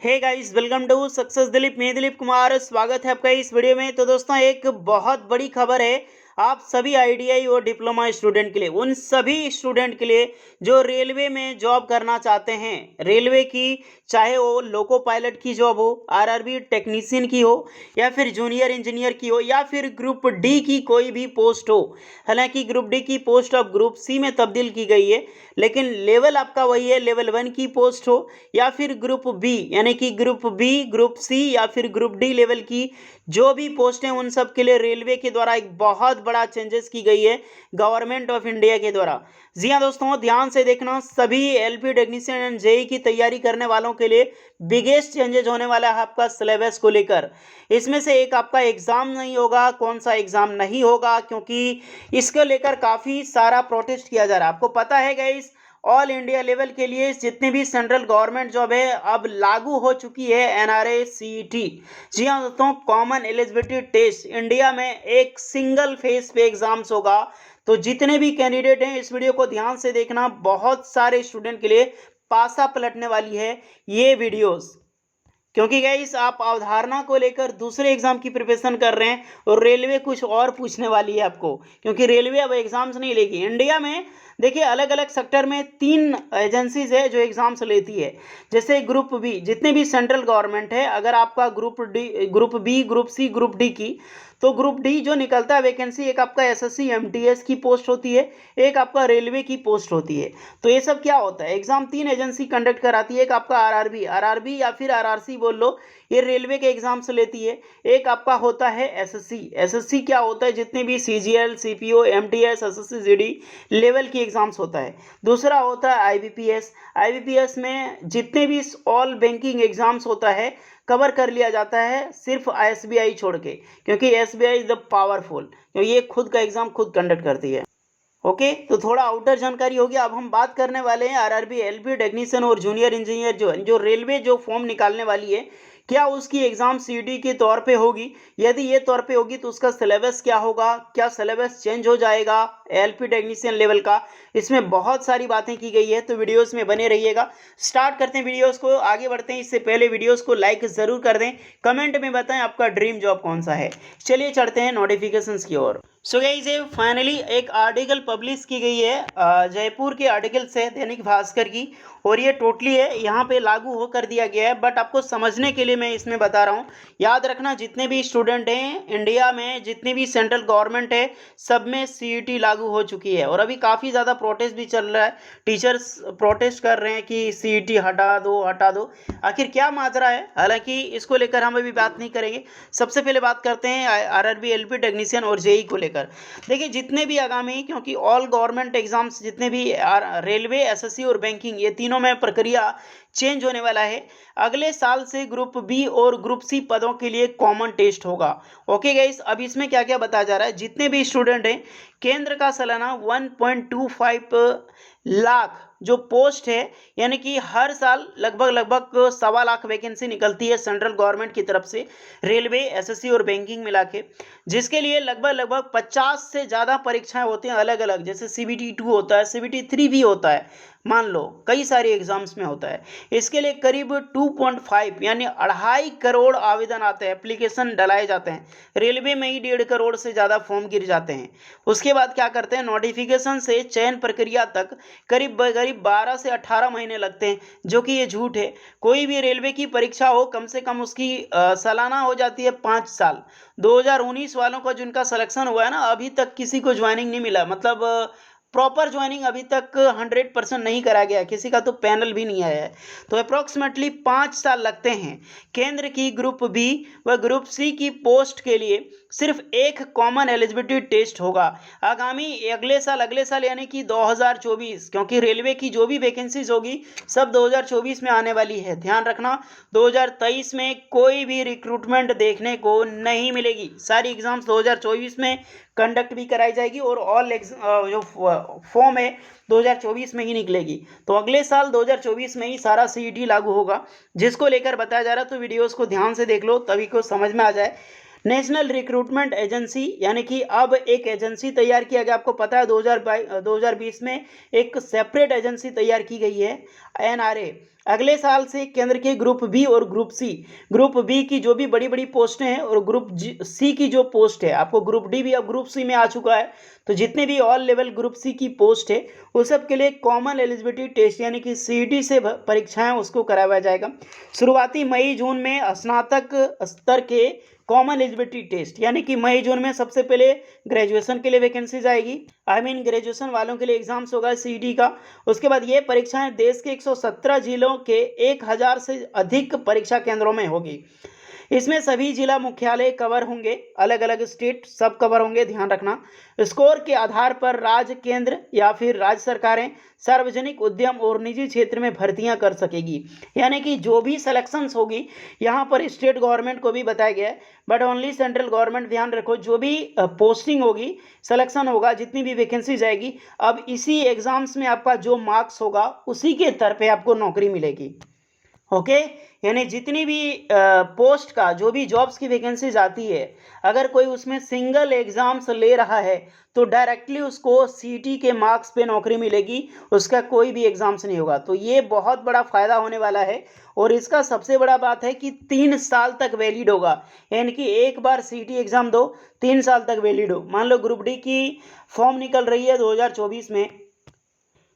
Hey guys, welcome to success Dilip. मैं दिलीप कुमार, स्वागत है आपका इस वीडियो में। तो दोस्तों, एक बहुत बड़ी खबर है आप सभी आईटीआई और डिप्लोमा स्टूडेंट के लिए, उन सभी स्टूडेंट के लिए जो रेलवे में जॉब करना चाहते हैं। रेलवे की, चाहे वो लोको पायलट की जॉब हो, आरआरबी टेक्नीशियन की हो, या फिर जूनियर इंजीनियर की हो, या फिर ग्रुप डी की कोई भी पोस्ट हो। हालांकि ग्रुप डी की पोस्ट अब ग्रुप सी में तब्दील की गई है, लेकिन लेवल आपका वही है। लेवल 1 की पोस्ट हो या फिर ग्रुप बी, यानी कि ग्रुप बी, ग्रुप सी या फिर ग्रुप डी लेवल की जो भी पोस्ट हैं, उन सब के लिए रेलवे के द्वारा एक बहुत बड़ा चेंजेस की गई है गवर्नमेंट ऑफ इंडिया के द्वारा। जी हाँ दोस्तों, ध्यान से देखना, सभी एलपी टेक्नीशियन एंड जेई की तैयारी करने वालों के लिए बिगेस्ट चेंजेस होने वाला है आपका सिलेबस को लेकर। इसमें से एक आपका एग्जाम नहीं होगा। कौन सा एग्जाम नहीं होगा? क्योंकि इसको लेकर काफ़ी सारा प्रोटेस्ट किया जा रहा है। आपको पता है गाइस, ऑल इंडिया लेवल के लिए जितने भी सेंट्रल गवर्नमेंट जॉब है अब लागू हो चुकी है एनआरए सीईटी। जी हाँ दोस्तों, कॉमन एलिजिबिलिटी टेस्ट इंडिया में एक सिंगल फेस पे एग्जाम्स होगा। तो जितने भी कैंडिडेट हैं, इस वीडियो को ध्यान से देखना, बहुत सारे स्टूडेंट के लिए पासा पलटने वाली है ये वीडियोस। क्योंकि गाइस, आप अवधारणा को लेकर दूसरे एग्जाम की प्रिपरेशन कर रहे हैं और रेलवे कुछ और पूछने वाली है आपको, क्योंकि रेलवे अब एग्जाम्स नहीं लेगी इंडिया में। देखिए, अलग अलग सेक्टर में 3 एजेंसीज है जो एग्जाम्स लेती है। जैसे ग्रुप बी, जितने भी सेंट्रल गवर्नमेंट है, अगर आपका group D, group B, group C, group D की, तो ग्रुप डी जो निकलता है वैकेंसी, एक आपका एसएससी एमटीएस की पोस्ट होती है, एक आपका रेलवे की पोस्ट होती है। तो ये सब क्या होता है, एग्जाम 3 एजेंसी कंडक्ट कराती है। एक आपका आरआरबी, आरआरबी या फिर आरआरसी बोल लो, ये रेलवे के एग्जाम से लेती है। एक आपका होता है एसएससी। एसएससी क्या होता है, जितने भी CGL, CPO, MTS, SSC, GD level की एग्जाम्स होता है। दूसरा होता है आईबीपीएस। आईबीपीएस में जितने भी ऑल बैंकिंग एग्जाम्स होता है कवर कर लिया जाता है, सिर्फ एसबीआई छोड़ के, क्योंकि एसबीआई इज द पावरफुल, क्योंकि ये खुद का एग्जाम खुद कंडक्ट करती है। ओके, तो थोड़ा आउटर जानकारी होगी। अब हम बात करने वाले हैं आरआरबी, एलपी टेक्नीशियन और जूनियर इंजीनियर जो रेलवे जो फॉर्म निकालने वाली है, क्या उसकी एग्जाम सीडी के तौर पे होगी? यदि ये तौर पे होगी तो उसका सिलेबस क्या होगा? क्या सिलेबस चेंज हो जाएगा एलपी टेक्नीशियन लेवल का? इसमें बहुत सारी बातें की गई है, तो वीडियोस में बने रहिएगा। स्टार्ट करते हैं वीडियोस को, आगे बढ़ते हैं। इससे पहले वीडियोस को लाइक ज़रूर कर दें, कमेंट में बताएं आपका ड्रीम जॉब कौन सा है। चलिए चढ़ते हैं नोटिफिकेशंस की ओर। सो गाइस, ये फाइनली एक आर्टिकल पब्लिश की गई है जयपुर के आर्टिकल से, दैनिक भास्कर की, और ये टोटली है यहाँ पे लागू हो कर दिया गया है। बट आपको समझने के लिए मैं इसमें बता रहा हूँ। याद रखना, जितने भी स्टूडेंट हैं इंडिया में, जितनी भी सेंट्रल गवर्नमेंट है, सब में सीईटी लागू हो चुकी है। और अभी काफ़ी ज़्यादा प्रोटेस्ट भी चल रहा है, टीचर्स प्रोटेस्ट कर रहे हैं कि सीईटी हटा दो, हटा दो। आखिर क्या माजरा है? हालांकि इसको लेकर हम अभी बात नहीं करेंगे। सबसे पहले बात करते हैं आरआरबी, एलपी टेक्नीशियन और जेई को लेकर। देखिए, जितने भी आगामी, क्योंकि ऑल गवर्नमेंट एग्जाम्स जितने भी रेलवे, एसएससी और बैंकिंग, ये तीनों में प्रक्रिया चेंज होने वाला है। अगले साल से ग्रुप बी और ग्रुप सी पदों के लिए कॉमन टेस्ट होगा। ओके गाइस, अब इसमें क्या क्या बताया जा रहा है, जितने भी स्टूडेंट हैं, केंद्र का सालाना 1.25 लाख जो पोस्ट है, यानी कि हर साल लगभग 1.25 लाख वैकेंसी निकलती है सेंट्रल गवर्नमेंट की तरफ से, रेलवे, एसएससी और बैंकिंग मिला के, जिसके लिए लगभग 50 से ज़्यादा परीक्षाएं होती हैं अलग अलग। जैसे सीबीटी 2 होता है, सीबीटी 3 भी होता है, मान लो कई सारे एग्जाम्स में होता है। इसके लिए करीब 2.5 यानी 2.5 करोड़ आवेदन आते हैं, एप्लीकेशन डलाए जाते हैं। रेलवे में ही 1.5 करोड़ से ज़्यादा फॉर्म गिर जाते हैं। उसके बाद क्या करते हैं, नोटिफिकेशन से चयन प्रक्रिया तक करीब 12 से 18 महीने लगते हैं, जो कि ये झूठ है। कोई भी रेलवे की परीक्षा हो, कम से कम उसकी सालाना हो जाती है 5 साल। 2019 वालों का जिनका सिलेक्शन हुआ है ना, अभी तक किसी को ज्वाइनिंग नहीं मिला, मतलब प्रॉपर ज्वाइनिंग अभी तक 100% नहीं करा गया, किसी का तो पैनल भी नहीं आया है। तो अप्रॉक्सीमेटली 5 साल लगते हैं। केंद्र की ग्रुप बी व ग्रुप सी की पोस्ट के लिए सिर्फ एक कॉमन एलिजिबिलिटी टेस्ट होगा आगामी अगले साल यानी कि 2024, क्योंकि रेलवे की जो भी वैकेंसीज होगी सब 2024 में आने वाली है। ध्यान रखना, 2023 में कोई भी रिक्रूटमेंट देखने को नहीं मिलेगी। सारी एग्जाम्स 2024 में कंडक्ट भी कराई जाएगी और ऑल जो फॉर्म है 2024 में ही निकलेगी। तो अगले साल 2024 में ही सारा सीईटी लागू होगा, जिसको लेकर बताया जा रहा है। तो वीडियोस को ध्यान से देख लो, तभी को समझ में आ जाए। नेशनल रिक्रूटमेंट एजेंसी, यानी कि अब एक एजेंसी तैयार किया गया। आपको पता है 2020 में एक सेपरेट एजेंसी तैयार की गई है, एनआरए। अगले साल से केंद्र के ग्रुप बी और ग्रुप बी की जो भी बड़ी बड़ी पोस्टें हैं और ग्रुप सी की जो पोस्ट है, आपको ग्रुप डी भी अब ग्रुप सी में आ चुका है, तो जितने भी ऑल लेवल ग्रुप सी की पोस्ट है उस सब के लिए कॉमन एलिजिबिलिटी टेस्ट यानी कि सीईटी से परीक्षाएं उसको कराया जाएगा। शुरुआती मई जून में स्नातक स्तर के कॉमन एलिजिबिलिटी टेस्ट, यानी कि मई जून में सबसे पहले ग्रेजुएशन के लिए वैकेंसीज आएगी, ग्रेजुएशन वालों के लिए एग्जाम्स होगा सीईटी का। उसके बाद ये परीक्षाएं देश के 117 जिलों के 1000 से अधिक परीक्षा केंद्रों में होगी। इसमें सभी जिला मुख्यालय कवर होंगे, अलग अलग स्टेट सब कवर होंगे, ध्यान रखना। स्कोर के आधार पर राज्य, केंद्र या फिर राज्य सरकारें सार्वजनिक उद्यम और निजी क्षेत्र में भर्तियां कर सकेगी। यानी कि जो भी सिलेक्शंस होगी, यहाँ पर स्टेट गवर्नमेंट को भी बताया गया है, बट ओनली सेंट्रल गवर्नमेंट। ध्यान रखो, जो भी पोस्टिंग होगी, सिलेक्शन होगा, जितनी भी वैकेंसी जाएगी, अब इसी एग्जाम्स में आपका जो मार्क्स होगा उसी के तौर पे आपको नौकरी मिलेगी। ओके, यानी जितनी भी पोस्ट का जो भी जॉब्स की वैकेंसीज आती है, अगर कोई उसमें सिंगल एग्जाम्स ले रहा है तो डायरेक्टली उसको सीईटी के मार्क्स पे नौकरी मिलेगी, उसका कोई भी एग्जाम्स नहीं होगा। तो ये बहुत बड़ा फायदा होने वाला है। और इसका सबसे बड़ा बात है कि 3 साल तक वैलिड होगा, यानी कि एक बार सीईटी एग्जाम दो, 3 साल तक वैलिड हो। मान लो ग्रुप डी की फॉर्म निकल रही है 2024 में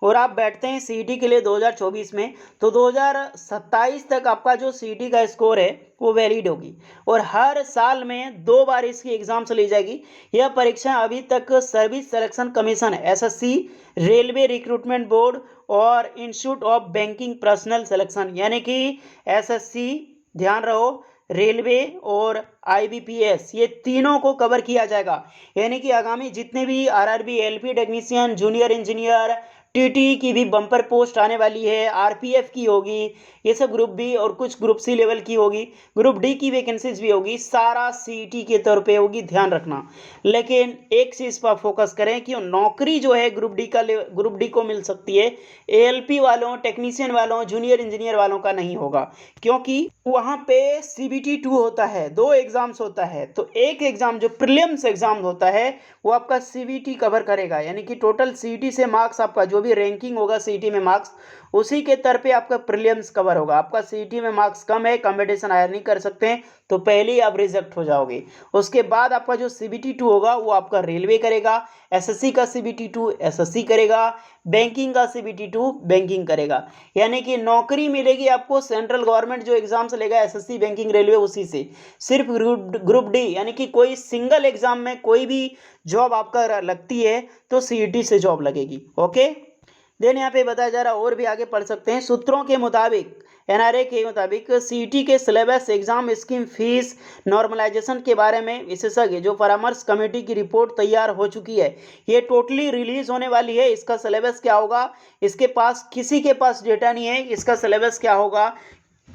और आप बैठते हैं सीईटी के लिए 2024 में, तो 2027 तक आपका जो सीईटी का स्कोर है वो वैलिड होगी और हर साल में 2 बार इसकी एग्जाम्स ली जाएगी। यह परीक्षा अभी तक service selection commission, SSC, railway recruitment board और institute of banking personnel selection, यानी कि एसएससी, ध्यान रहो, रेलवे और आईबीपीएस, ये तीनों को कवर किया जाएगा। यानी कि आगामी जितने भी RRB, LP technician, junior engineer, TT की भी बम्पर पोस्ट आने वाली है, आरपीएफ की होगी, ये सब ग्रुप बी और कुछ ग्रुप सी लेवल की होगी, ग्रुप डी की वैकेंसीज भी होगी, सारा सीईटी के तौर पे होगी, ध्यान रखना। लेकिन एक चीज़ पर फोकस करें कि नौकरी जो है ग्रुप डी को मिल सकती है, एएलपी वालों, टेक्नीशियन वालों, जूनियर इंजीनियर वालों का नहीं होगा, क्योंकि वहाँ पे सीबीटी 2 होता है, 2 एग्जाम्स होता है। तो एक एग्जाम जो प्रीलिम्स एग्जाम होता है वो आपका सीबीटी कवर करेगा, यानी कि टोटल सीईटी से मार्क्स, आपका जो भी रैंकिंग होगा सीईटी में मार्क्स, उसी के तौर पे आपका प्रीलिम्स कवर होगा। आपका सीईटी में मार्क्स कम है, कंपटीशन हायर नहीं कर सकते हैं, तो पहले ही आप रिजेक्ट हो जाओगे। उसके बाद आपका जो सीबीटी 2 होगा वो आपका रेलवे करेगा, एसएससी का सीबीटी 2 एसएससी करेगा, बैंकिंग का सीबीटी 2 बैंकिंग करेगा। यानी कि नौकरी मिलेगी आपको सेंट्रल गवर्नमेंट जो एग्जाम्स लेगा, एसएससी, बैंकिंग, रेलवे, उसी से। सिर्फ ग्रुप डी, यानी कि कोई सिंगल एग्जाम में कोई भी जॉब आपका लगती है तो सीईटी से जॉब लगेगी। ओके, देन यहाँ पे बताया जा रहा है, और भी आगे पढ़ सकते हैं। सूत्रों के मुताबिक, एनआरए के मुताबिक, सीईटी के syllabus, exam scheme, fees, normalisation के बारे में विशेषज्ञ जो परामर्श कमेटी की रिपोर्ट तैयार हो चुकी है, ये टोटली रिलीज होने वाली है। इसका सिलेबस क्या होगा, इसके पास किसी के पास डेटा नहीं है, इसका सिलेबस क्या होगा,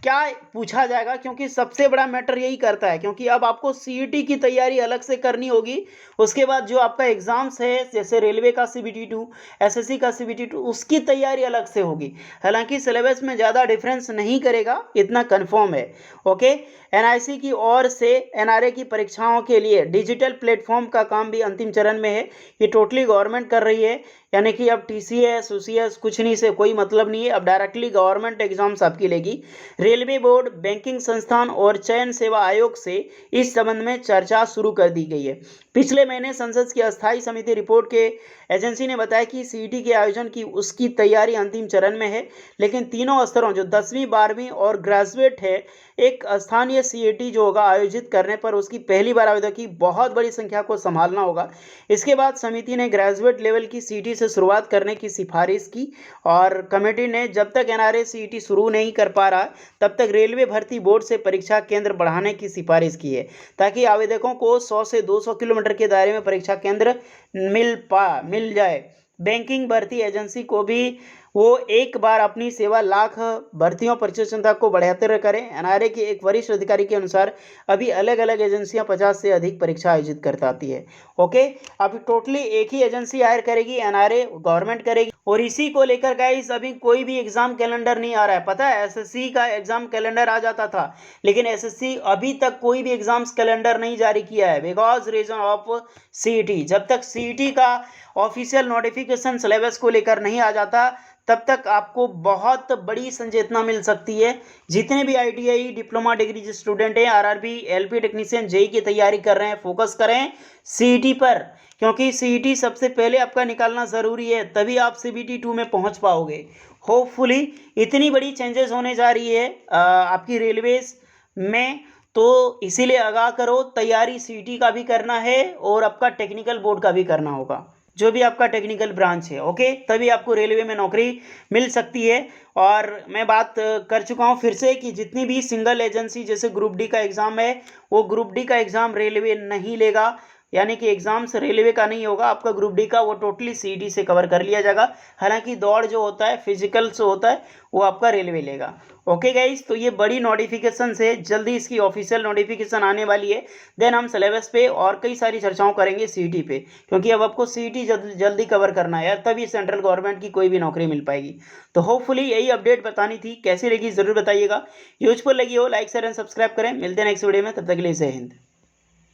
क्या पूछा जाएगा, क्योंकि सबसे बड़ा मैटर यही करता है। क्योंकि अब आपको सीईटी की तैयारी अलग से करनी होगी, उसके बाद जो आपका एग्जाम्स है जैसे रेलवे का सीबीटी 2, एसएससी का सीबीटी 2, उसकी तैयारी अलग से होगी। हालांकि सिलेबस में ज़्यादा डिफरेंस नहीं करेगा, इतना कंफर्म है। ओके, एनआईसी की ओर से एनआरए की परीक्षाओं के लिए डिजिटल प्लेटफॉर्म का काम भी अंतिम चरण में है। ये टोटली गवर्नमेंट कर रही है, यानी कि अब टीसीएस, यूसीएस कुछ नहीं से कोई मतलब नहीं है, अब डायरेक्टली गवर्नमेंट एग्जाम्स आपकी लेगी। रेलवे बोर्ड, बैंकिंग संस्थान और चयन सेवा आयोग से इस संबंध में चर्चा शुरू कर दी गई है। पिछले महीने संसद की अस्थायी समिति रिपोर्ट के एजेंसी ने बताया कि सीईटी के आयोजन की उसकी तैयारी अंतिम चरण में है, लेकिन तीनों स्तरों जो 10वीं, 12वीं और ग्रेजुएट है, एक स्थानीय सीईटी जो होगा आयोजित करने पर उसकी पहली बार आवेदक की बहुत बड़ी संख्या को संभालना होगा। इसके बाद समिति ने ग्रेजुएट लेवल की सीईटी से शुरुआत करने की सिफारिश की और कमेटी ने जब तक एनआरए सीईटी शुरू नहीं कर पा रहा तब तक रेलवे भर्ती बोर्ड से परीक्षा केंद्र बढ़ाने की सिफारिश की है, ताकि आवेदकों को 100 से 200 किलोमीटर के दायरे में परीक्षा केंद्र मिल जाए। बैंकिंग भर्ती एजेंसी को भी वो एक बार अपनी सेवा लाख भर्तियों प्रतिशत क्षमता को बढ़ाते करें। एनआरए के एक वरिष्ठ अधिकारी के अनुसार अभी अलग अलग एजेंसियां 50 से अधिक परीक्षा आयोजित करती है। ओके, अभी टोटली एक ही एजेंसी हायर करेगी, एनआरए गवर्नमेंट करेगी। और इसी को लेकर गाइस अभी कोई भी एग्जाम कैलेंडर नहीं आ रहा है। पता है एसएससी का एग्जाम कैलेंडर आ जाता था, लेकिन एसएससी अभी तक कोई भी एग्जाम्स कैलेंडर नहीं जारी किया है, बिकॉज रीजन ऑफ सीईटी। जब तक सीईटी का ऑफिशियल नोटिफिकेशन सिलेबस को लेकर नहीं आ जाता, तब तक आपको बहुत बड़ी संचेतना मिल सकती है। जितने भी आईटीआई डिप्लोमा डिग्री स्टूडेंट हैं, आरआरबी, एलपी टेक्नीशियन, जेई की तैयारी कर रहे हैं, फोकस करें सीईटी पर, क्योंकि सीईटी सबसे पहले आपका निकालना ज़रूरी है, तभी आप सीबीटी 2 में पहुंच पाओगे। होपफुली इतनी बड़ी चेंजेस होने जा रही है आपकी रेलवेज में, तो इसीलिए आगाह करो, तैयारी सीईटी का भी करना है और आपका टेक्निकल बोर्ड का भी करना होगा, जो भी आपका टेक्निकल ब्रांच है। ओके, तभी आपको रेलवे में नौकरी मिल सकती है। और मैं बात कर चुका हूँ फिर से कि जितनी भी सिंगल एजेंसी जैसे ग्रुप डी का एग्ज़ाम है, वो ग्रुप डी का एग्ज़ाम रेलवे नहीं लेगा, यानी कि एग्जाम्स रेलवे का नहीं होगा आपका ग्रुप डी का, वो टोटली सीईटी से कवर कर लिया जाएगा। हालांकि दौड़ जो होता है, फिजिकल जो होता है, वो आपका रेलवे लेगा। ओके गाइस, तो ये बड़ी नोटिफिकेशन से जल्दी इसकी ऑफिशियल नोटिफिकेशन आने वाली है। देन हम सिलेबस पे और कई सारी चर्चाओं करेंगे सीईटी पे, क्योंकि अब आपको सीईटी जल्दी कवर करना है, तभी सेंट्रल गवर्नमेंट की कोई भी नौकरी मिल पाएगी। तो होपफुली यही अपडेट बतानी थी, कैसी लगी ज़रूर बताइएगा। यूजफुल लगी हो लाइक शेयर एंड सब्सक्राइब करें। मिलते हैं नेक्स्ट वीडियो में, तब तक के लिए जय हिंद।